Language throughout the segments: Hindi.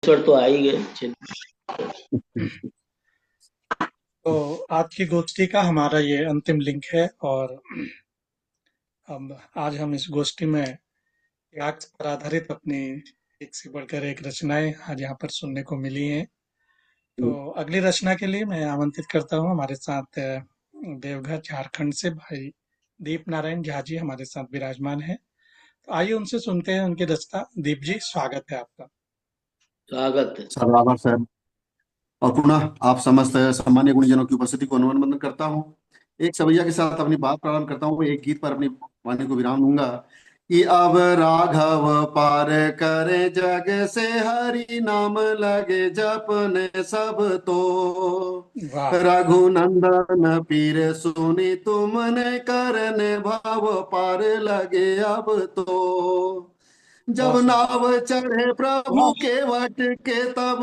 सर तो आ ही गए। चलिए। तो आज की गोष्ठी का हमारा ये अंतिम लिंक है और अब आज हम इस गोष्ठी में त्याग पर आधारित अपनी एक से बढ़कर एक रचनाएं आज यहाँ पर सुनने को मिली हैं। तो अगली रचना के लिए मैं आमंत्रित करता हूँ हमारे साथ देवघर झारखंड से भाई दीप नारायण झा जी हमारे साथ विराजमान है। तो आइए उनसे सुनते हैं उनकी रचना। दीप जी, स्वागत है आपका। स्वागत है। सदावर सर। और पुनः आप समस्त सम्मान्य गुणीजनों की उपस्थिति को अनुमोदन करता हूँ। एक सवैया के साथ अपनी बात प्रारंभ करता हूँ। एक गीत पर अपनी वाणी को विराम दूंगा कि अब राघव पार करे जग से हरि नाम लगे जपने सब तो। वाह। रघुनंदन पीर सुनी तुमने करने भाव पार लगे अब तो। जब बहुत सुंदर। नाव चढ़े प्रभु के वट के तब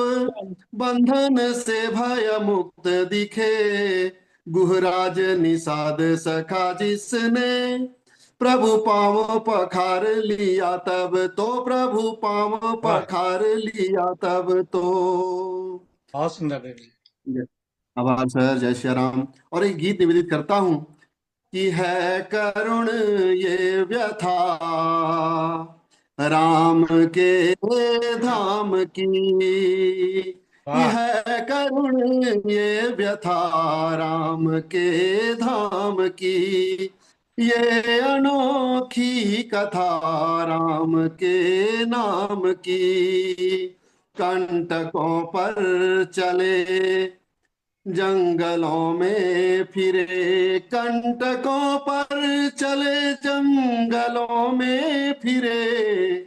बंधन से भय मुक्त दिखे। गुहराज निषाद सखा जिसने प्रभु पाँव पखार लिया तब तो। प्रभु पाँव वाह, पखार लिया तब तो। बहुत सुंदर देव जी। आभार सर। जय श्री राम। और एक गीत निवेदित करता हूँ कि है करुण ये व्यथा राम के धाम की। वाह। है करुण ये व्यथा राम के धाम की। ये अनोखी कथा राम के नाम की। कंटकों पर चले जंगलों में फिरे। कंटकों पर चले जंगलों में फिरे।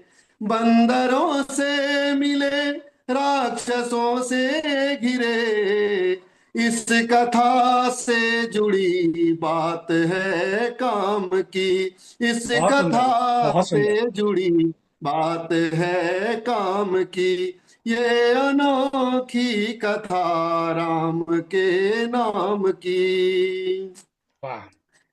बंदरों से मिले राक्षसों से घिरे। इस कथा से जुड़ी बात है काम की। इस बहुत सुंदर। कथा बहुत सुंदर। से जुड़ी बात है काम की। ये अनोखी कथा राम के नाम की। वाह, बहुत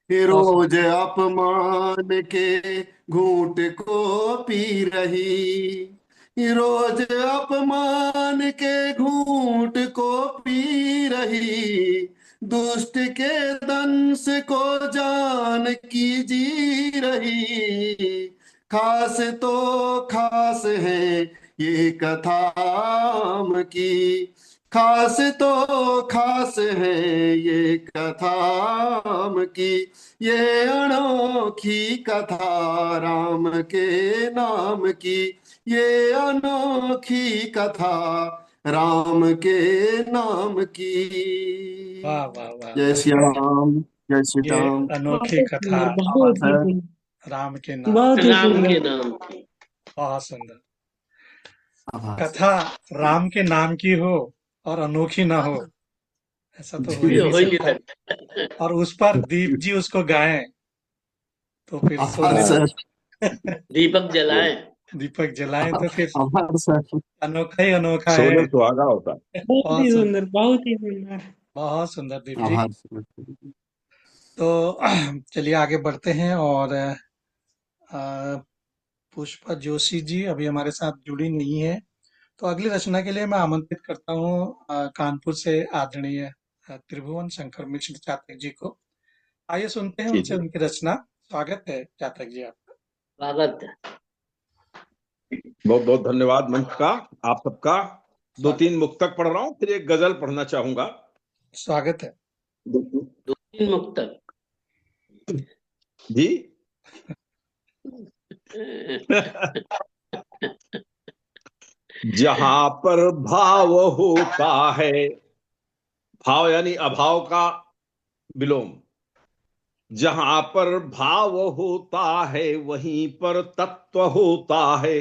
सुंदर। रोज अपमान के घूंट को पी रही। रोज अपमान के घूंट को पी रही। दुष्ट के दंश को जान की जी रही। खास तो खास है ये कथा राम की। खास तो खास है ये कथा राम की। ये अनोखी कथा राम के नाम की। ये अनोखी कथा राम के नाम की। वाह वाह वाह जय वाह। श्री राम। जय श्री ये राम। अनोखी बहुत कथा सुंदर, आभार बहुत ही सर। सुंदर, राम के नाम बहुत की। ही राम सुंदर। के नाम की। बहुत सुंदर। आभार सर। कथा राम के नाम की हो और अनोखी ना हो, ऐसा तो हो ही ये नहीं हो ही नहीं सकता। सकता। और उस पर दीप जी उसको गाएं तो फिर आभार तो सर। दीपक जलाए। दीपक जलाएं तो फिर आभार सर। अनोखा ही अनोखा है। सोलह सुहागा होता है। बहुत बहुत ही सुंदर। सुंदर, बहुत ही सुंदर। बहुत सुंदर दीप जी। आभार सर। तो चलिए आगे बढ़ते हैं और पुष्पा जोशी जी अभी हमारे साथ जुड़ी नहीं है। तो अगली रचना के लिए मैं आमंत्रित करता हूँ कानपुर से आदरणीय त्रिभुवन शंकर मिश्र चातक जी को। आइए सुनते हैं जी उनसे जी। उनकी रचना। स्वागत है चातक जी आपका। स्वागत है। बहुत बहुत धन्यवाद मंच का, आप सबका। दो स्वागत। तीन मुक्तक पढ़ रहा हूँ, फिर एक गजल पढ़ना चाहूंगा। स्वागत है। दो तीन मुक्तक। जी। जहां पर भाव होता है, भाव यानी अभाव का विलोम। जहां पर भाव होता है वहीं पर तत्व होता है।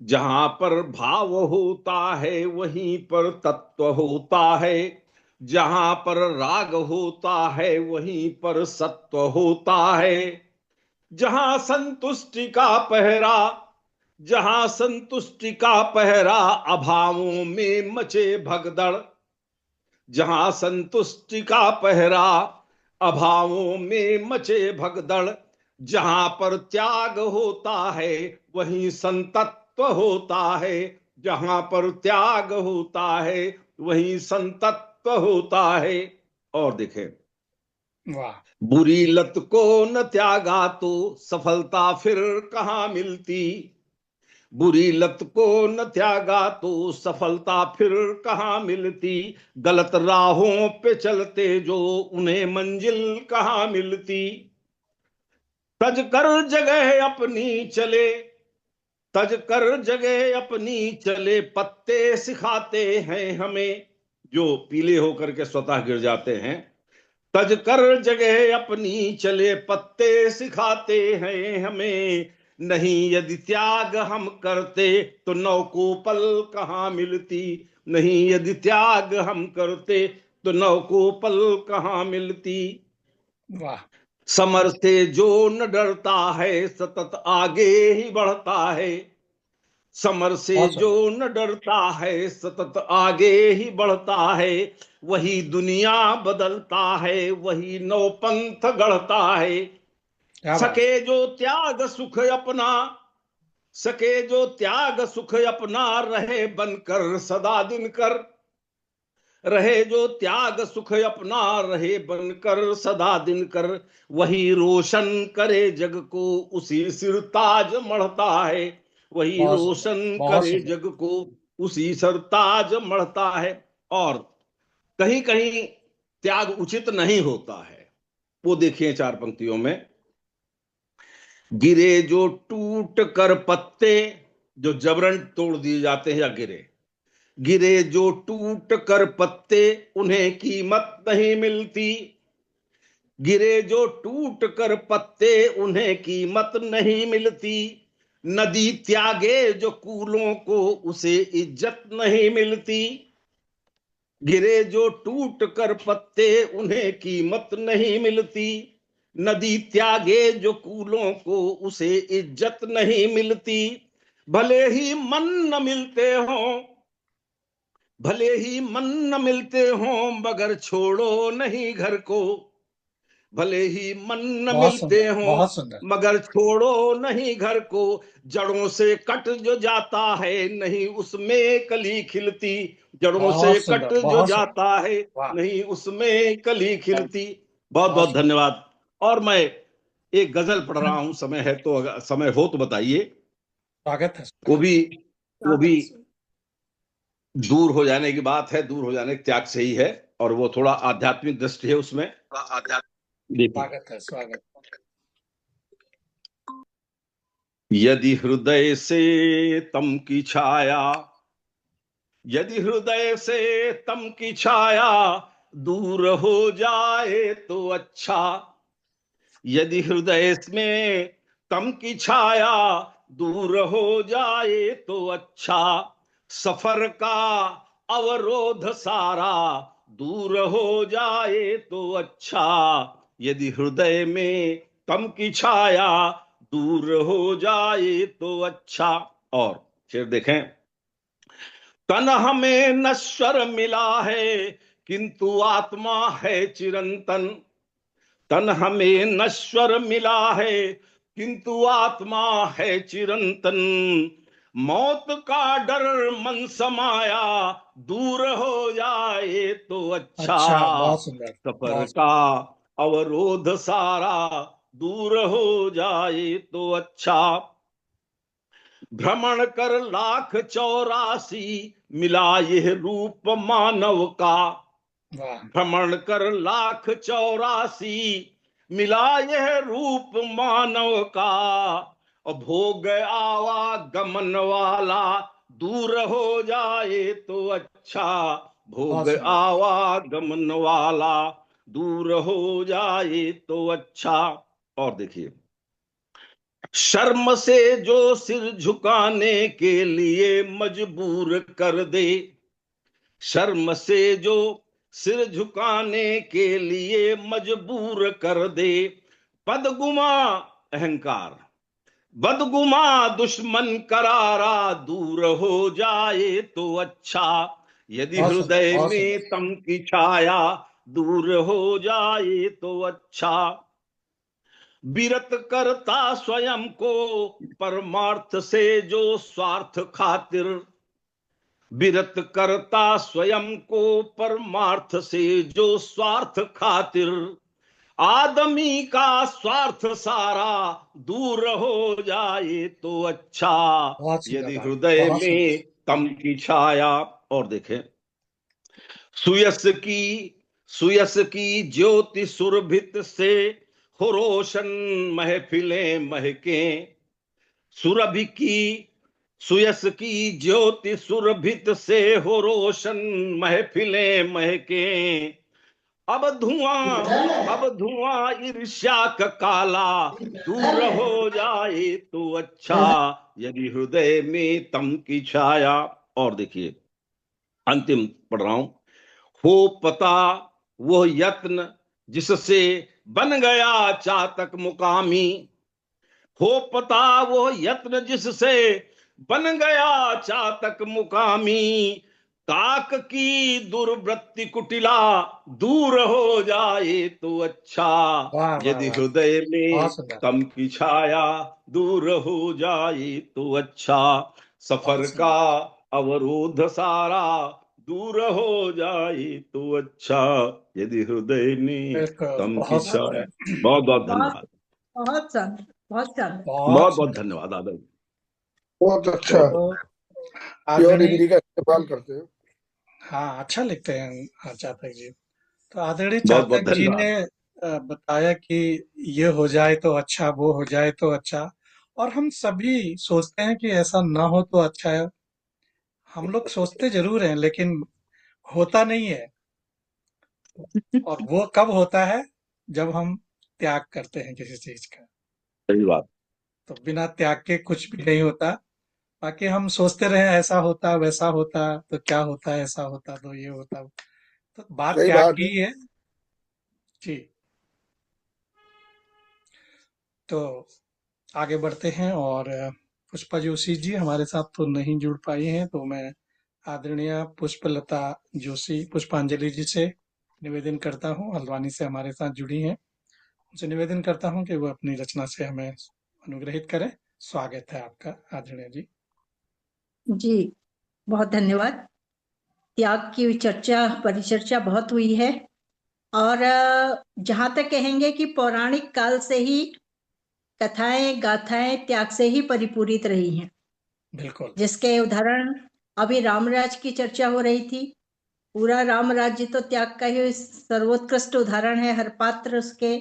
जहां पर भाव होता है वहीं पर तत्व होता है। जहां पर राग होता है वहीं पर सत्व होता है। जहां संतुष्टि का पहरा, जहां संतुष्टि का पहरा, अभावों में मचे भगदड़। जहां संतुष्टि का पहरा, अभावों में मचे भगदड़। जहां पर त्याग होता है वहीं संतत्व होता है। जहां पर त्याग होता है वहीं संतत्व होता है। और देखें, वाह, बुरी लत को न त्यागा तो सफलता फिर कहाँ मिलती। बुरी लत को न त्यागा तो सफलता फिर कहाँ मिलती। गलत राहों पे चलते जो उन्हें मंजिल कहाँ मिलती। तज कर जगह अपनी चले, तज कर जगह अपनी चले, पत्ते सिखाते हैं हमें। जो पीले होकर के स्वतः गिर जाते हैं, तज कर जगह अपनी चले, पत्ते सिखाते हैं हमें। नहीं यदि त्याग हम करते तो नौ को पल कहाँ मिलती। नहीं यदि त्याग हम करते तो नौ को पल कहाँ मिलती। वाह, समर से जो न डरता है सतत आगे ही बढ़ता है। समर से बहुत जो सुंदर, न डरता है सतत आगे ही बढ़ता है। वही दुनिया बदलता है, वही नौ पंथ गढ़ता है। क्या बात, सके जो त्याग सुख अपना, सके जो त्याग सुख अपना, रहे बनकर सदा दिन कर। रहे जो त्याग सुख अपना, रहे बनकर सदा दिन कर। वही रोशन करे जग को, उसी सिर ताज मढ़ता है। वही बहुत सुंदर, रोशन बहुत करे सुंदर, जग को, उसी सर ताज मढ़ता है। और कहीं कहीं त्याग उचित नहीं होता है। वो देखिए चार पंक्तियों में, गिरे जो टूट कर पत्ते, जो जबरन तोड़ दिए जाते हैं या गिरे, गिरे जो टूट कर पत्ते, उन्हें कीमत नहीं मिलती। गिरे जो टूट कर पत्ते, उन्हें कीमत नहीं मिलती। नदी त्यागे जो कूलों को, उसे इज्जत नहीं मिलती। गिरे जो टूट कर पत्ते, उन्हें कीमत नहीं मिलती। नदी त्यागे जो कूलों को, उसे इज्जत नहीं मिलती। भले ही मन न मिलते हों, भले ही मन न मिलते हों, मगर छोड़ो नहीं घर को। भले ही मन न बहुत मिलते सुंदर, हों, बहुत सुंदर, मगर छोड़ो नहीं घर को। जड़ों से कट जो जाता है, नहीं उसमें कली खिलती। जड़ों से बहुत कट सुंदर, जो बहुत सुंदर, जाता है, वाह, नहीं उसमें कली खिलती। बहुत बहुत बहुत सुंदर, धन्यवाद। और मैं एक गजल पढ़ रहा हूं, समय है तो, अगर समय हो तो बताइए। स्वागत है, वो स्वागत, भी वो भी दूर हो जाने की बात है, दूर हो जाने के त्याग से ही है। और वो थोड़ा आध्यात्मिक दृष्टि है उसमें। देखिए, स्वागत है, स्वागत, यदि हृदय से तम की छाया, यदि हृदय से तम की छाया दूर हो जाए तो अच्छा। यदि हृदय में तम की छाया दूर हो जाए तो अच्छा। सफर का अवरोध सारा दूर हो जाए तो अच्छा। यदि हृदय में तम की छाया दूर हो जाए तो अच्छा। और फिर देखें, तन हमें नश्वर मिला है किंतु आत्मा है चिरंतन। तन हमें नश्वर मिला है किंतु आत्मा है चिरंतन। मौत का डर मन समाया दूर हो जाए तो अच्छा। अच्छा, बहुत सुंदर, सफर बहुत का सुंदर, अवरोध सारा दूर हो जाए तो अच्छा। भ्रमण कर लाख 84 मिला यह रूप मानव का। वाह, भ्रमण कर लाख 84 मिला यह रूप मानव का। और भोग आवागमन वाला दूर हो जाए तो अच्छा। भोग बहुत सुंदर, आवागमन वाला दूर हो जाए तो अच्छा। और देखिए, शर्म से जो सिर झुकाने के लिए मजबूर कर दे, शर्म से जो सिर झुकाने के लिए मजबूर कर दे। बदगुमा अहंकार, बदगुमा दुश्मन करारा दूर हो जाए तो अच्छा। यदि बहुत सुंदर, हृदय बहुत में सुंदर, तम की छाया दूर हो जाए तो अच्छा। विरत करता स्वयं को परमार्थ से जो स्वार्थ खातिर, विरत करता स्वयं को परमार्थ से जो स्वार्थ खातिर, आदमी का स्वार्थ सारा दूर हो जाए तो अच्छा, बहुत सुंदर यदि भाई, हृदय बहुत में सुंदर। तम की छाया। और देखें, सुयस की ज्योति सुरभित से हो रोशन महफिलें महके, सुरभि की सुयस की ज्योति सुरभित से हो रोशन महफिलें महके, अब धुआं ईर्ष्या का काला दूर हो जाए तो अच्छा, यदि हृदय में तम की छाया। और देखिए, अंतिम पढ़ रहा हूं। हो पता वो यत्न जिससे बन गया चातक मुकामी, हो पता वो यत्न जिससे बन गया चातक मुकामी, ताक की दुर्वृत्ति कुटिला दूर हो जाए तो अच्छा, वाह वाह यदि वाह, हृदय में बहुत सुंदर, तम की छाया दूर हो जाए तो अच्छा, सफर बहुत का सुंदर। अवरोध सारा दूर हो जाए तो अच्छा, यदि हृदय में बिल्कुल, तम की बहुत बहुत छाया। सुंदर, बहुत बहुत बहुत धन्यवाद। बहुत शानदार, बहुत शानदार। बहुत बहुत बहुत सुंदर। धन्यवाद दादा जी। बहुत अच्छा। बहुत तो प्योर आदरणीय, हिंदी का इस्तेमाल करते हैं। हाँ अच्छा लिखते हैं चातक जी। तो आदरणीय बहुत बहुत चातक जी ने धन्यवाद। बताया कि ये हो जाए तो अच्छा, वो हो जाए तो अच्छा, और हम सभी सोचते हैं कि ऐसा ना हो तो अच्छा है। हम लोग सोचते जरूर हैं लेकिन होता नहीं है। और वो कब होता है? जब हम त्याग करते हैं किसी चीज का। सही बात। तो बिना त्याग के कुछ भी नहीं होता। बाकी हम सोचते रहे ऐसा होता वैसा होता तो क्या होता, ऐसा होता तो ये होता। तो बात सही त्याग बात की है। ही है जी। तो आगे बढ़ते हैं, और पुष्पा जोशी जी हमारे साथ तो नहीं जुड़ पाई हैं, तो मैं आदरणीय पुष्पलता जोशी, पुष्पांजलि जी से निवेदन करता हूँ, हल्द्वानी से हमारे साथ जुड़ी हैं। उनसे निवेदन करता हूँ कि वो अपनी रचना से हमें अनुग्रहित करें। स्वागत है आपका आदरणीय जी। जी, बहुत धन्यवाद। त्याग की चर्चा, परिचर्चा बहुत हुई है, और जहां तक कहेंगे कि पौराणिक काल से ही कथाएं गाथाएं त्याग से ही परिपूरित रही हैं, बिल्कुल जिसके उदाहरण अभी रामराज की चर्चा हो रही थी। पूरा राम राज्य तो त्याग का ही सर्वोत्कृष्ट उदाहरण है। हर पात्र उसके,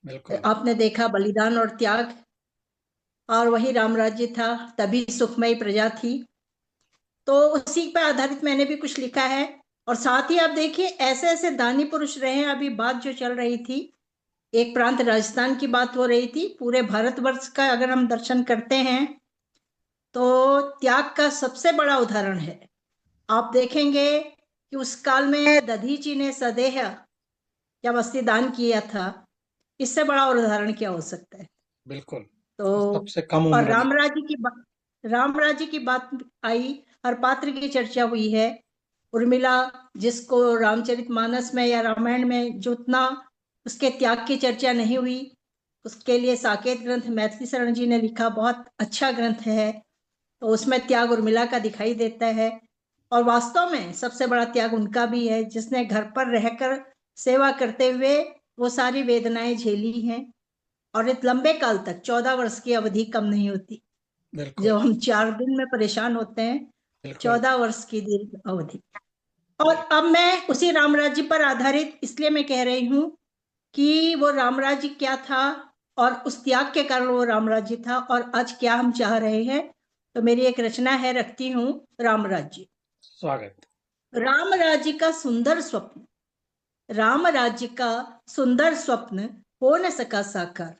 बिल्कुल आपने देखा, बलिदान और त्याग, और वही राम राज्य था, तभी सुखमयी प्रजा थी। तो उसी पर आधारित मैंने भी कुछ लिखा है। और साथ ही आप देखिए, ऐसे ऐसे दानी पुरुष रहे हैं। अभी बात जो चल रही थी, एक प्रांत राजस्थान की बात हो रही थी, पूरे भारतवर्ष का अगर हम दर्शन करते हैं तो त्याग का सबसे बड़ा उदाहरण है। आप देखेंगे कि उस काल में दधीची ने सदेह जब अस्थि दान किया था, इससे बड़ा और उदाहरण क्या हो सकता है। बिल्कुल। तो सबसे कम और उम्र में। राम राज्य की बात आई, हर पात्र की चर्चा हुई है। उर्मिला, जिसको रामचरितमानस में या रामायण में जो उतना उसके त्याग की चर्चा नहीं हुई, उसके लिए साकेत ग्रंथ मैथिली शरण जी ने लिखा, बहुत अच्छा ग्रंथ है। तो उसमें त्याग उर्मिला का दिखाई देता है। और वास्तव में सबसे बड़ा त्याग उनका भी है, जिसने घर पर रहकर सेवा करते हुए वो सारी वेदनाएं झेली हैं। और एक लंबे काल तक 14 वर्ष की अवधि कम नहीं होती। बिल्कुल जब हम 4 दिन में परेशान होते हैं, बिल्कुल 14 वर्ष की दीर्घ अवधि। और अब मैं उसी राम राज्य पर आधारित इसलिए मैं कह रही हूं कि वो राम राज्य क्या था, और उस त्याग के कारण वो राम राज्य था, और आज क्या हम चाह रहे हैं। तो मेरी एक रचना है, रखती हूं, राम राज्य। स्वागत। राम राज्य का सुंदर स्वप्न, राम राज्य का सुंदर स्वप्न हो न सका साकार।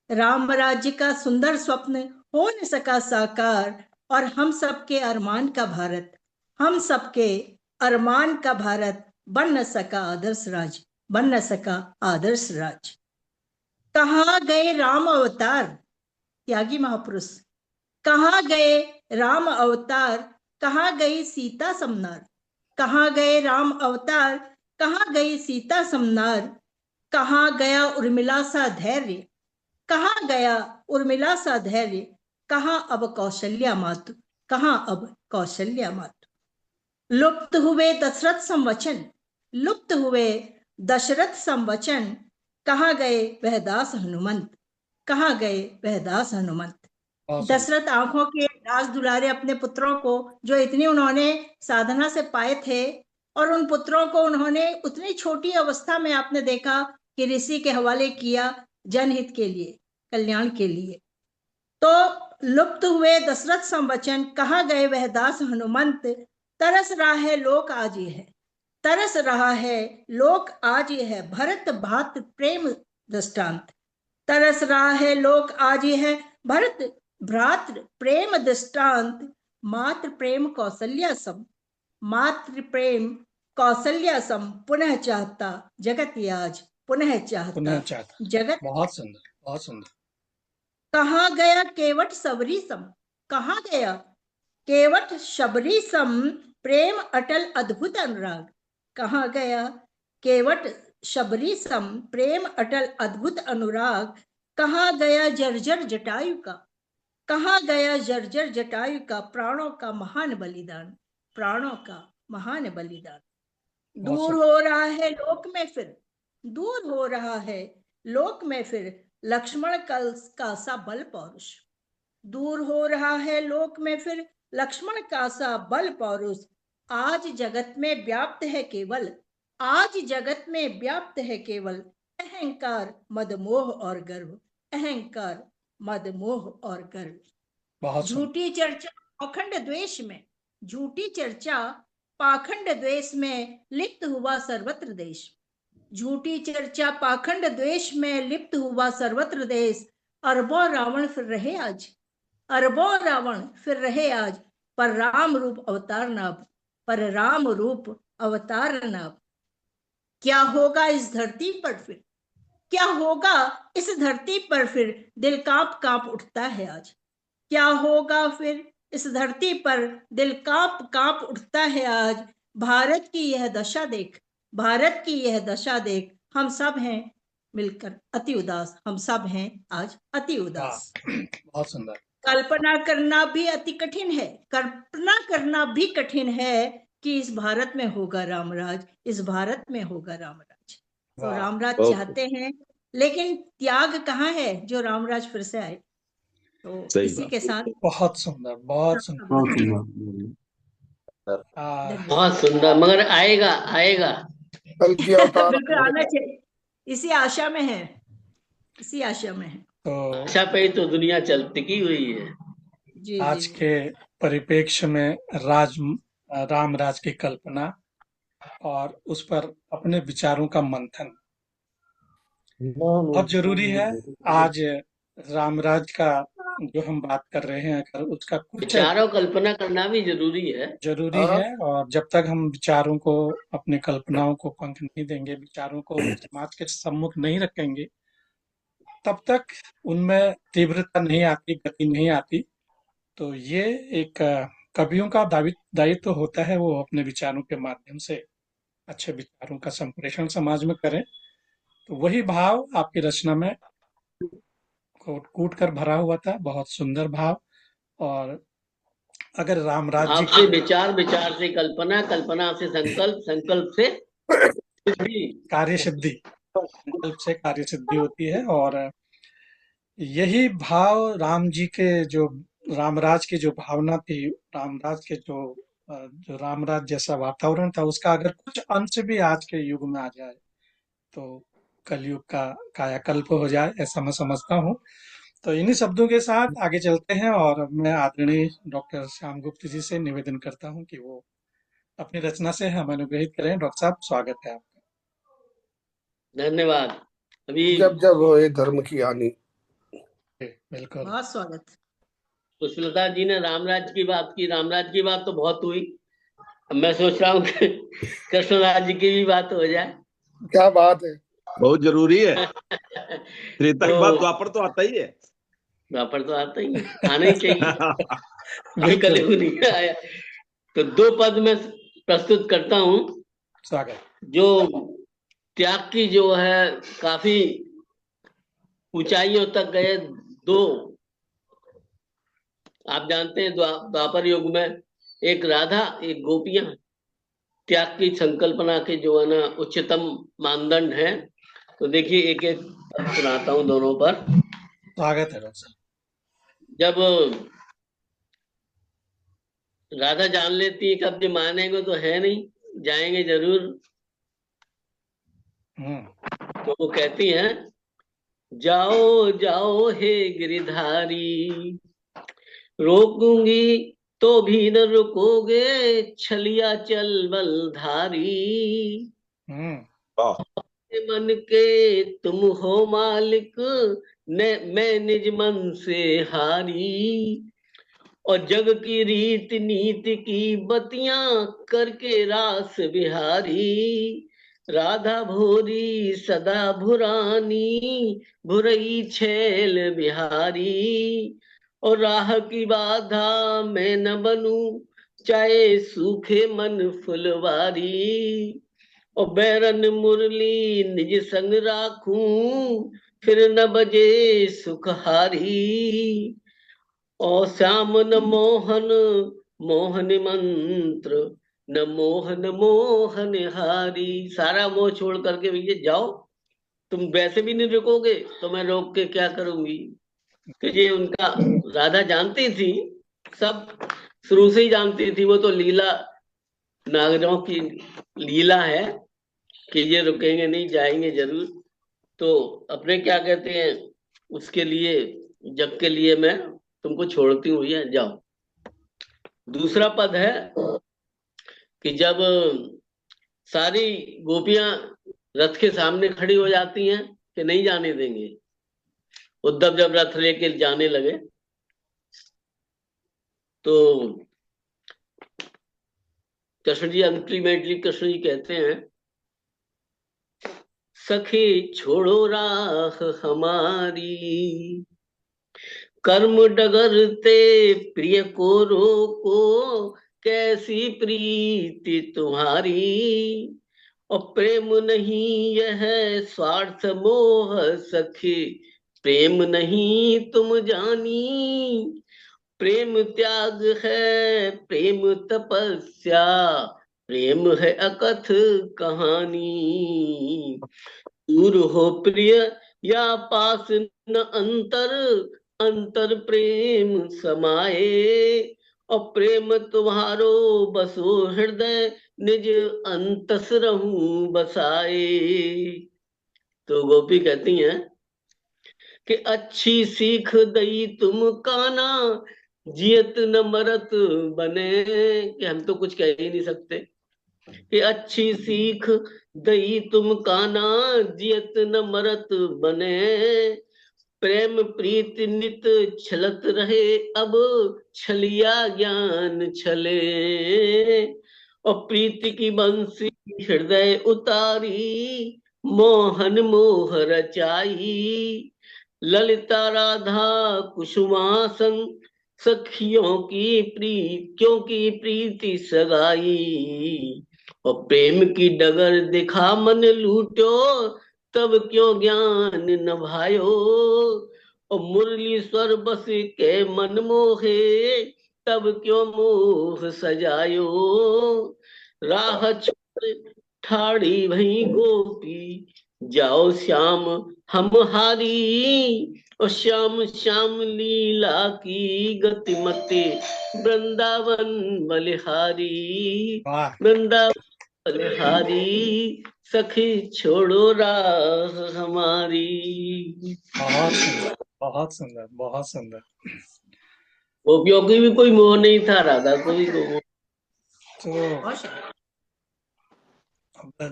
राम राज्य का सुंदर स्वप्न हो न सका साकार, और हम सबके अरमान का भारत, हम सबके अरमान का भारत बन न सका आदर्श राज, बन न सका आदर्श राज। कहाँ गए राम अवतार, त्यागी महापुरुष, कहाँ गए राम अवतार, कहाँ गई सीता समनार। कहाँ गए राम अवतार, कहाँ गई सीता समनार। कहाँ गया उर्मिला सा धैर्य, कहाँ गया उर्मिला सा धैर्य। कहाँ अब कौशल्या मातु, कहाँ अब कौशल्या मातु। लुप्त हुए दशरथ संवचन, लुप्त हुए दशरथ संवचन, कहाँ गए वह दास हनुमंत, कहाँ गए वह दास हनुमंत। बहुत सुंदर। दशरथ आंखों के राज दुलारे अपने पुत्रों को जो इतनी उन्होंने साधना से पाए थे, और उन पुत्रों को उन्होंने उतनी छोटी अवस्था में आपने देखा कि ऋषि के हवाले किया जनहित के लिए, कल्याण के लिए। तो लुप्त हुए दशरथ संवचन, कहाँ गए वह दास हनुमंत, तरस रहा है लोक आज ये है, तरस रहा है लोक आज ये है, भरत भात प्रेम दृष्टांत, तरस रहा है लोक आज ये है, भरत भ्रातृ प्रेम दृष्टांत, मातृ प्रेम कौशल्या सम, मातृ प्रेम कौशल्या सम, पुनः चाहता जगत ये आज, पुनः पुनः चाहता चाहता। जगत। बहुत सुंदर, बहुत सुंदर। कहाँ गया केवट सबरी सम, कहाँ गया केवट शबरी सम, प्रेम अटल अद्भुत अनुराग, कहाँ गया केवट शबरी सम, प्रेम अटल अद्भुत अनुराग, कहाँ गया जर्जर जटायु का, कहाँ गया जर्जर जटायु का, प्राणों का महान बलिदान, प्राणों का महान बलिदान। दूर हो रहा है लोक में फिर, दूर हो रहा है लोक में फिर, लक्ष्मण का सा बल पौरुष, दूर हो रहा है लोक में फिर, लक्ष्मण का सा बल पौरुष, आज जगत में व्याप्त है केवल, आज जगत में व्याप्त है केवल, अहंकार मदमोह और गर्व, अहंकार मदमोह और गर्व। बहुत सुंदर। झूठी चर्चा पाखंड द्वेष में, झूठी चर्चा पाखंड द्वेष में, लिप्त हुआ सर्वत्र देश, झूठी चर्चा पाखंड द्वेष में, लिप्त हुआ सर्वत्र देश, अरबों रावण फिर रहे आज, अरबों रावण फिर रहे आज, पर राम रूप अवतार नाभ, पर राम रूप अवतार नाभ। क्या होगा इस धरती पर फिर, क्या होगा इस धरती पर फिर, दिल कांप कांप उठता है आज, क्या होगा फिर इस धरती पर, दिल कांप कांप उठता है आज, भारत की यह दशा देख, भारत की यह दशा देख, हम सब हैं मिलकर अति उदास, हम सब हैं आज अति उदास। बहुत सुंदर। कल्पना करना भी अति कठिन है, कल्पना करना भी कठिन है कि इस भारत में होगा रामराज, इस भारत में होगा रामराज। तो वाह, रामराज बहुत चाहते हैं, लेकिन त्याग कहाँ है जो रामराज फिर से आए। तो सही इसी बात। के साथ बहुत सुंदर, बहुत सुंदर। बहुत सुंदर। बहुत सुंदर, मगर आएगा आएगा। कल की अवतार बिल्कुल आना चाहिए, इसी आशा में है, इसी आशा में है। तो आशा पे ही तो दुनिया चल टिकी हुई है। जी आज जी के परिप्रेक्ष्य में राम राज की कल्पना और उस पर अपने विचारों का मंथन बहुत जरूरी है। आज रामराज का जो हम बात कर रहे हैं, अगर उसका कुछ विचारों कल्पना करना भी जरूरी है। जरूरी है, और जब तक हम विचारों को, अपने कल्पनाओं को पंख नहीं देंगे, विचारों को समाज के सम्मुख नहीं रखेंगे, तब तक उनमें तीव्रता नहीं आती, गति नहीं आती। तो ये एक कवियों का दायित्व होता है, वो अपने विचारों के माध्यम से अच्छे विचारों का संप्रेषण समाज में करें। तो वही भाव आपकी रचना में कूट कर भरा हुआ था, बहुत सुंदर भाव। और अगर रामराज जी आपसे विचार, विचार से कल्पना, कल्पना से संकल्प, संकल्प से सिद्धि, कार्य सिद्धि, संकल्प से कार्य सिद्धि होती है। और यही भाव राम जी के जो रामराज की जो भावना थी, रामराज के जो रामराज जैसा वातावरण था, उसका अगर कुछ अंश भी आज के युग में आ जाए तो कलयुग का कायाकल्प हो जाए, ऐसा मैं समझता हूँ। तो इन्हीं शब्दों के साथ आगे चलते हैं, और मैं आदरणीय डॉक्टर श्याम गुप्त जी से निवेदन करता हूँ कि वो अपनी रचना से हम अनुग्रहित करें। डॉक्टर साहब, स्वागत है आपका। धन्यवाद। अभी जब जब होए धर्म की हानि। बिल्कुल। बहुत स्वागत। पुष्पलता जी ने रामराज की बात की, रामराज की बात तो बहुत हुई। अब मैं सोच रहा हूँ कि कृष्णराज जी की भी बात हो जाए। क्या बात है। बहुत जरूरी है। त्रेता के बाद द्वापर तो आता ही है। द्वापर तो आता ही है, आना ही चाहिए। अब बिल्कुल। कलयुग नहीं आया। तो दो पद में प्रस्तुत करता हूँ। स्वागत। जो त्याग की जो है काफी ऊंचाइयों तक गए दो, आप जानते हैं द्वापर युग में एक राधा, एक गोपियां, त्याग की संकल्पना के जो है ना उच्चतम मानदंड है। तो देखिए एक एक सुनाता हूँ दोनों पर। स्वागत है डॉक्टर साहब। जब राधा जान लेती है कि अब जो मानेंगे तो है नहीं, जाएंगे जरूर, तो वो कहती हैं, जाओ जाओ हे गिरधारी, रोकूंगी तो भी न रुकोगे, छलिया चल बलधारी। हम्म। वाह। मन के तुम हो मालिक, मैं निज मन से हारी, और जग की रीत नीति की बतियां करके रास बिहारी। राधा भोरी सदा भुरानी, भुरई छैल बिहारी, और राह की बाधा मैं न बनूं, चाहे सूखे मन फुलवारी, और बैरन मुरली निज संग राखूं, फिर न बजे सुखहारी, और श्याम न मोहन मोहन मंत्र, न मोहन मोहन हारी। सारा मोह छोड़ करके भैया जाओ, तुम वैसे भी नहीं रुकोगे तो मैं रोक के क्या करूंगी। तो ये उनका, राधा जानती थी, सब शुरू से ही जानती थी, वो तो लीला नागरों की लीला है कि ये रुकेंगे नहीं, जाएंगे जरूर। तो अपने क्या कहते हैं, उसके लिए, जग के लिए मैं तुमको छोड़ती हूँ भैया, जाओ। दूसरा पद है कि जब सारी गोपियां रथ के सामने खड़ी हो जाती हैं कि नहीं जाने देंगे, उद्धव जब रथ लेके जाने लगे तो कृष्ण जी अल्टीमेटली कृष्ण जी कहते हैं, सखी छोड़ो राह हमारी, कर्म डगर ते प्रिय को रोको, कैसी प्रीति तुम्हारी, और प्रेम नहीं यह स्वार्थ मोह सखी, प्रेम नहीं तुम जानी, प्रेम त्याग है प्रेम तपस्या, प्रेम है अकथ कहानी, दूर हो प्रिय या पास न अंतर, अंतर प्रेम समाए, और प्रेम तुम्हारो बसो हृदय, निज अंतस रहूं बसाए। तो गोपी कहती हैं कि अच्छी सीख दई तुम काना, जियत न मरत बने, कि हम तो कुछ कह ही नहीं सकते, कि अच्छी सीख दई तुम काना, जियत न मरत बने, प्रेम प्रीत नित छलत रहे, अब छलिया ज्ञान छले, और प्रीति की बंसी हृदय उतारी, मोहन मोह रचाई, ललिता राधा कुसुमासन, सखियों की प्रीति क्योंकि प्रीति सगाई, और प्रेम की डगर दिखा मन लूटो, तब क्यों ज्ञान न भायो, और मुरली स्वर बस के मन मोहे, तब क्यों मोह सजायो, राह छोड़ ठाड़ी भई गोपी, जाओ श्याम हम हारी, और श्याम श्याम लीला की गतिमति, वृंदावन बलिहारी, वाह, वृंदावन बलिहारी, सखी छोड़ो राह हमारी। बहुत सुंदर, बहुत सुंदर, बहुत सुंदर। गोपियों की भी कोई मोह नहीं था, राधा को भी कोई मोह। तो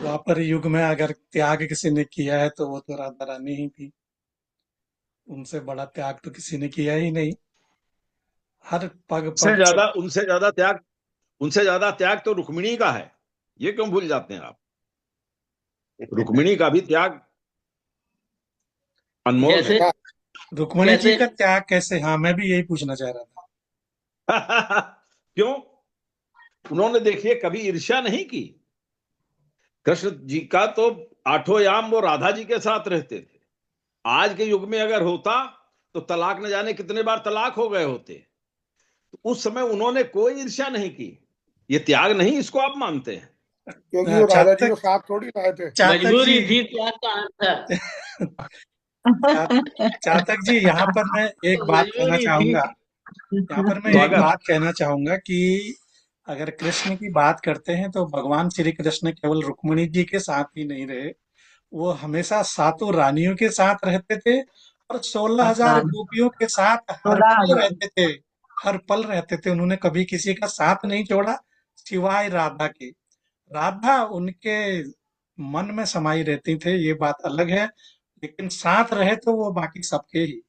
द्वापर युग में अगर त्याग किसी ने किया है तो वो तो राधा रानी ही थी। उनसे बड़ा त्याग तो किसी ने किया ही नहीं। हर पग पग उनसे ज्यादा त्याग तो रुक्मिणी का है। ये क्यों भूल जाते हैं आप? रुक्मिणी का भी त्याग अनमोल है। जैसे रुक्मणी जी कैसे का त्याग कैसे? हाँ, मैं भी यही पूछना चाह रहा था। क्यों? उन्होंने देखिए कभी ईर्ष्या नहीं की। कृष्ण जी का तो आठों याम वो राधा जी के साथ रहते थे। आज के युग में अगर होता तो तलाक न जाने कितने बार तलाक हो गए होते। तो उस समय उन्होंने कोई ईर्ष्या नहीं की। ये त्याग नहीं, इसको आप मानते हैं? क्योंकि वो राधा जी को चातक साथ थोड़ी लाए थे। चातक मजबूरी जी थी, त्याग कहाँ था? चातक जी, यहाँ पर मैं एक बात कहना मजबूरी थी। चाहूंगा। यहाँ पर मैं एक स्वागत। बात कहना चाहूंगा कि अगर कृष्ण की बात करते हैं तो भगवान श्री कृष्ण केवल रुक्मिणी जी के साथ ही नहीं रहे, वो हमेशा सातों रानियों के साथ रहते थे और 16,000 गोपियों के साथ हर पल 16,000 रहते थे। हर पल रहते थे, उन्होंने कभी किसी का साथ नहीं छोड़ा सिवाय राधा के। राधा उनके मन में समाई रहती थे, ये बात अलग है, लेकिन साथ रहे तो वो बाकी सबके ही।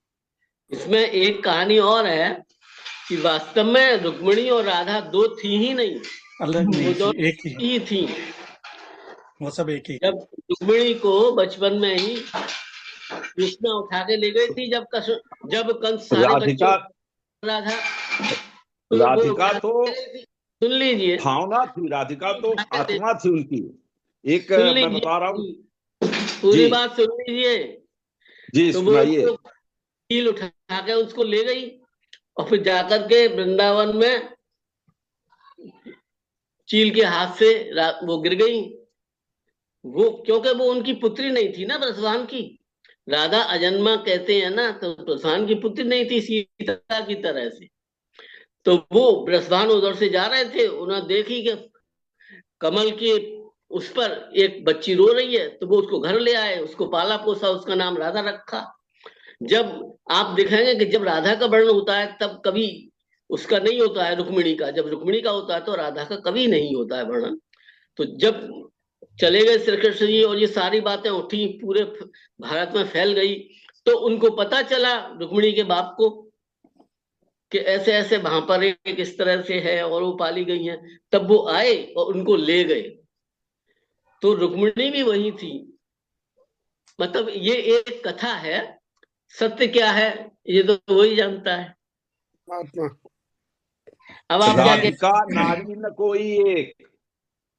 इसमें एक कहानी और है कि वास्तव में रुक्मिणी और राधा दो थी ही नहीं, अलग वो नहीं थी, दोनों एक ही, ही थी। वो सब एक ही। जब रुक्मिणी को बचपन में ही कृष्णा उठा के ले गई थी, जब कंस सारे राधिका, बच्चों रहा था, तो वो राधिका उठा तो के ले गई थी। सुन लीजिए, भावना थी, राधिका तो उठा के ले- आत्मा थी उनकी। एक सुन मैं लीजिए, बता रहा हूँ। पूरी जी बात सुन लीजिए। जी, तो वो सुनाइए। उसको कील उठा के उसको ले गई और फिर जाकर के वृंदावन में चील के हाथ से वो गिर गई। वो क्योंकि वो उनकी पुत्री नहीं थी ना, ब्रजवान की। राधा अजन्मा कहते हैं ना, तो ब्रजवान की पुत्री नहीं थी सीता की तरह से। तो वो ब्रजवान उधर से जा रहे थे, उन्होंने देखी कि कमल के उस पर एक बच्ची रो रही है, तो वो उसको घर ले आए, उसको पाला पोसा, उसका नाम राधा रखा। जब आप देखेंगे कि जब राधा का वर्णन होता है तब कभी उसका नहीं होता है रुक्मिणी का, जब रुक्मिणी का होता है तो राधा का कभी नहीं होता है वर्णन। तो जब चले गए श्री कृष्ण जी और ये सारी बातें उठी, पूरे भारत में फैल गई, तो उनको पता चला रुक्मिणी के बाप को कि ऐसे ऐसे वहां पर एक इस तरह से है और वो पाली गई हैं। तब वो आए और उनको ले गए, तो रुक्मिणी भी वही थी। मतलब ये एक कथा है, सत्य क्या है ये तो वही जानता है। आत्मा। अब आप क्या कहते राधिका नारी न कोई एक,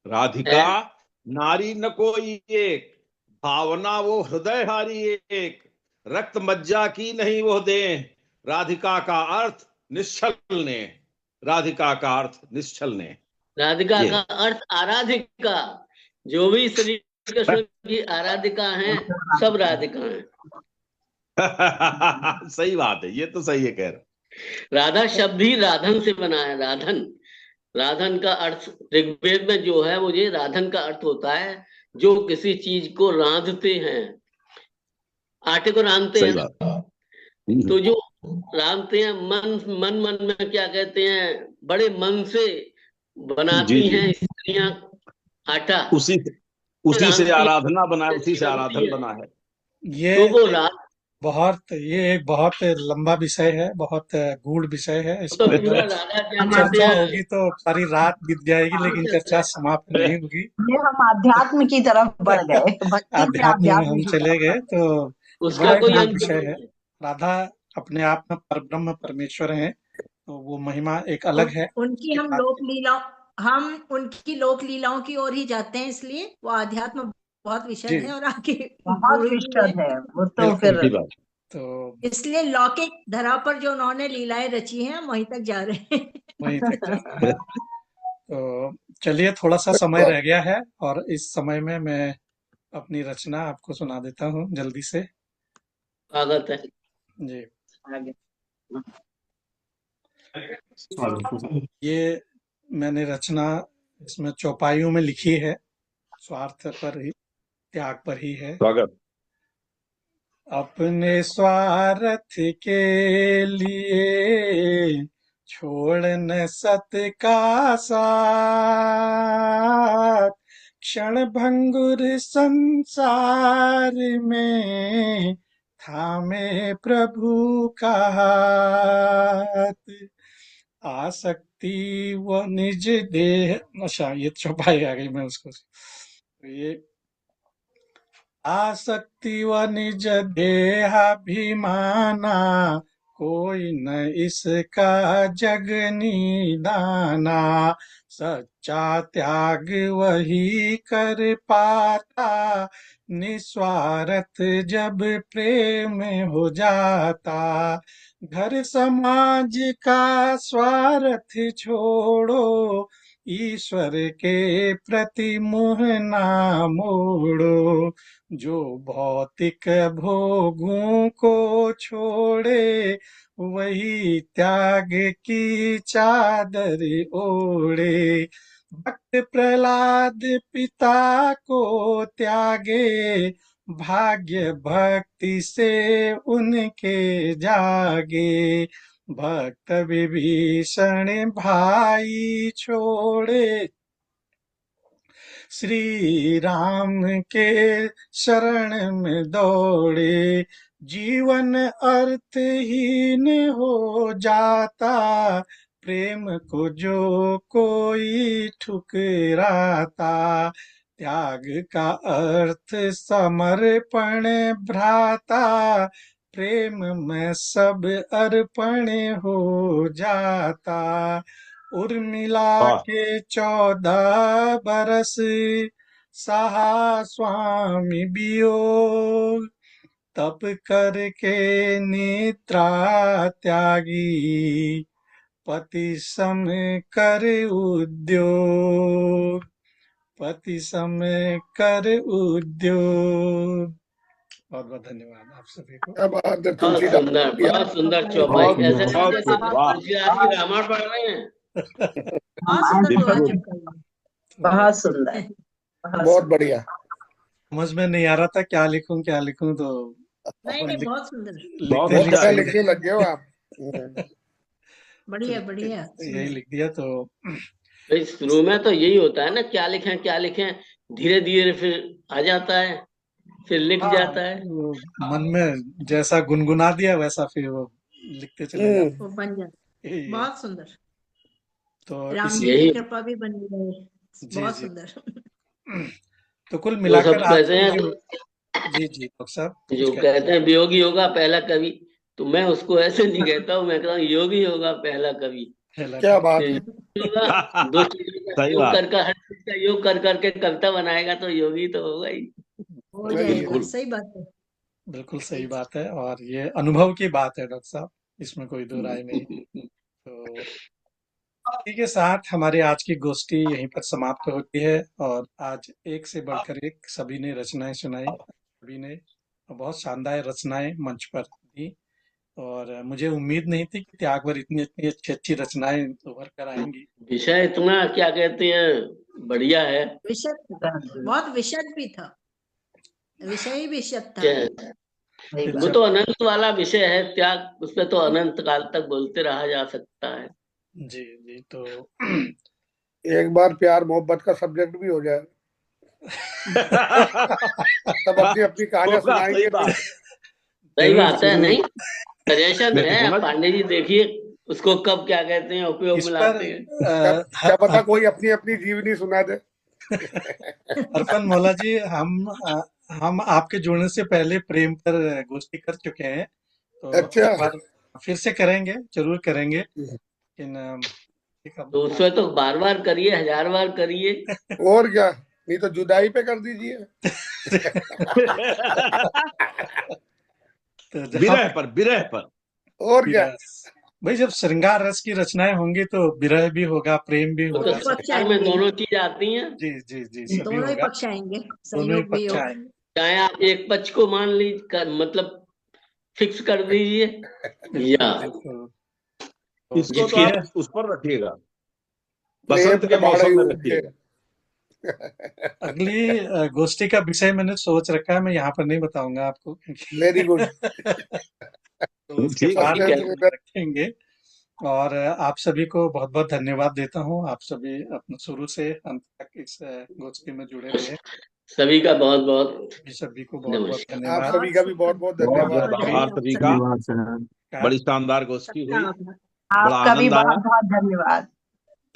राधिका हैं? नारी न कोई एक, भावना वो हृदय हारी एक, रक्त मज्जा की नहीं वो दे, राधिका का अर्थ निश्चल ने, राधिका का अर्थ निश्चल ने। राधिका ये का अर्थ आराधिका। जो भी श्री कृष्ण की आराधिका हैं, सब राधिका हैं। सही बात है, ये तो सही है, कह रहे। राधा शब्द ही राधन से बना है, राधन। राधन का अर्थ ऋग्वेद में जो है, वो ये राधन का अर्थ होता है जो किसी चीज को रांधते हैं। आटे को रांधते सही हैं, बात। तो जो रांधते हैं, मन मन मन में क्या कहते हैं, बड़े मन से जी बनाती जी, हैं स्त्रियां आटा, उसी से रांधती आराधना बना है, उसी जैसी से बनती आराधन है। बना है। ये तो वो रात ये एक बहुत लंबा विषय है, बहुत गूढ़ विषय है। इस तो पर पूरा अगर राधा क्या हम कहते चर्चा हैं, होगी तो सारी रात बीत जाएगी, लेकिन चर्चा समाप्त नहीं होगी। ये हम आध्यात्म की तरफ बढ़ गए, भक्ति से आध्यात्म में आध्यात्म हम की चले तरफ गए, बढ़ तो उसका बड़ा कोई गूढ़ अंत विषय नहीं है। है। राधा अपने आप में परब्रह्म परमेश्वर है, तो वो महिमा एक उन, अलग है। उनकी एक हम बात लोक लीलाओं हम उनकी लोक लीलाओं की ओर ही जाते हैं, इसलिए वो आध्यात्म बहुत विशद जी, है और आगे बहुत गूढ़ भी है। विशद है वो तो बिल्कुल। फिर। सही बात। तो इसलिए लौकिक धरा पर जो उन्होंने लीलाएं रची हैं, हम वहीं तक जा रहे हैं। वहीं तक जा रहे हैं। तो चलिए, थोड़ा सा समय रह गया है और इस समय में मैं अपनी रचना आपको सुना देता हूँ जल्दी से। स्वागत है। जी, आगे। ये मैंने रचना इसमें चौपाइयों में लिखी है, स्वार्थ पर ही, त्याग पर ही है। स्वागत। अपने स्वार्थ के लिए छोड़ न सत का साथ, क्षण भंगुर संसार में थामे प्रभु का हाथ, आसक्ति व निज देह। अच्छा, ये चौपाई आ गई, मैं उसको ये आसक्ति व निज देहाभिमाना, कोई न इसका जग निदाना, सच्चा त्याग वही कर पाता, निस्वार्थ जब प्रेम हो जाता, घर समाज का स्वार्थ छोड़ो, ईश्वर के प्रति मुँह ना मोड़ो, जो भौतिक भोगों को छोड़े वही त्याग की चादर ओढ़े। भक्त प्रहलाद पिता को त्यागे, भाग्य भक्ति से उनके जागे। भक्त विभीषण भाई छोड़े, श्री राम के शरण में दौड़े। जीवन अर्थहीन हो जाता, प्रेम को जो कोई ठुकराता। त्याग का अर्थ समर्पण भ्राता, प्रेम में सब अर्पण हो जाता। उर्मिला वाह के 14 बरस सहा स्वामी वियोग, तप करके निद्रा त्यागी, पति सम कर उद्योग, पति सम कर उद्योग। बहुत बहुत धन्यवाद आप सभी को। क्या बात है बहुत तुलसीदास सुंदर, भैया। बहुत सुंदर बहुत चौपाई। सुंदर, ऐसा नहीं बहुत जैसे सुंदर, वाह तुलसीदास की रामायण पढ़ रहे हैं। बहुत सुंदर दोहा बिल्कुल चौपाई है। बहुत सुंदर, बहुत बहुत सुंदर। बढ़िया। समझ में नहीं आ रहा था क्या लिखूं तो नहीं नहीं, बहुत सुंदर, बहुत बहुत लिखते अच्छा बढ़िया लिखते लिखने लग गए हो आप। बढ़िया बढ़िया यही सुंदर। लिख दिया तो भाई शुरू में तो यही होता है ना, क्या लिखें, धीरे धीरे फिर आ जाता है, फिर लिख हाँ, जाता है। वो मन में जैसा गुनगुना दिया वैसा फिर वो लिखते चले जाते। वो बन जाता, यही है। बहुत सुंदर। तो राम इसी जी की यही कृपा भी बनी रहे, जी बहुत जी सुंदर। तो कुल वो मिलाकर सब आज कहते की हैं, जो जी जी डॉक्टर साहब कुछ जो कह कहते हैं वियोगी होगा पहला कवि, तो मैं उसको ऐसे नहीं कहता हूँ, मैं कहता हूँ योगी होगा पहला कवि। पहला क्या कवि। बात फिर है। योगी होगा, दो चीजों का सही योग बात, कर हर चीज का योग कर करके कविता बनाएगा तो योगी तो होगा ही। हो सही जाएगा, है। बिल्कुल सही बात है। बिल्कुल सही बात है और ये अनुभव की बात है डॉक्टर साहब, इसमें कोई दो राय नहीं। तो इसी के साथ हमारी आज की गोष्ठी यहीं पर समाप्त होती है और आज एक से बढ़कर एक सभी ने रचनाएं सुनाई, सभी ने बहुत शानदार रचनाएं मंच पर दी और मुझे उम्मीद नहीं थी कि त्याग पर इतनी इतनी अच्छी अच्छी रचनाएं उभर कर आएंगी। विषय इतना क्या कहते हैं बढ़िया है, विशद था, बहुत विशद भी था, विषय ही विशद था। क्या सही वो बात। तो अनंत वाला विषय है, त्याग उस पर तो अनंत काल तक बोलते रहा जा सकता है। जी जी तो एक बार प्यार मोहब्बत का सब्जेक्ट भी हो जाए, तब अपनी अपनी कहानियां होगा, सही सुनाएंगे बात। फिर। सही जरूर बात है, जरूर नहीं सजेशन नहीं है, होना पांडे जी देखिए उसको कब क्या कहते हैं उपयोग इस में पर लाते हैं। क्या पता कोई अपनी अपनी जीवनी सुना दे। अर्पण मौला जी हम आपके जुड़ने से पहले प्रेम पर गोष्ठी कर चुके हैं तो अच्छा। एक बार फिर से करेंगे, जरूर करेंगे लेकिन एक अब तो उसमें तो बार बार करिए, 1000 बार करिए। और क्या, नहीं तो जुदाई पे कर दीजिए। तो जब विरह पर और क्या। विरह भाई जब श्रृंगार रस की रचनाएं होंगी तो विरह भी होगा, प्रेम भी वो तो होगा, दोनों पक्ष संसार में आएंगे, दोनों चीज आती हैं, जी जी जी सभी दोनों ही होगा, पक्ष आएंगे, दोनों ही संयोग पक्ष वियोग। आएंगे। चाहे आप एक पक्ष को मान लीजिए, मतलब फिक्स कर दीजिए, बिल्कुल या तो इसको तो देखिए आप उस पर रखिएगा, प्रेम बसंत के के माड़े मौसम में उग के। रखिएगा। अगली गोष्ठी का विषय मैंने सोच रखा है, मैं यहाँ पर नहीं बताऊंगा आपको क्योंकि वेरी गुड। तो उसके ठीक है, बाद ठीक है। हम रखेंगे। और आप सभी को बहुत बहुत धन्यवाद देता हूँ, आप सभी अपने शुरू से अंत तक इस गोष्ठी में जुड़े रहे। सभी का बहुत बहुत सभी को बहुत बहुत नमस्कार। आप धन्यवाद। सभी का भी बहुत बहुत बहुत धन्यवाद। बहुत आभार सभी का, धन्यवाद सर, बड़ी शानदार गोष्ठी हुई, सबका बड़ा आपका भी आनंद आया। बहुत बहुत धन्यवाद।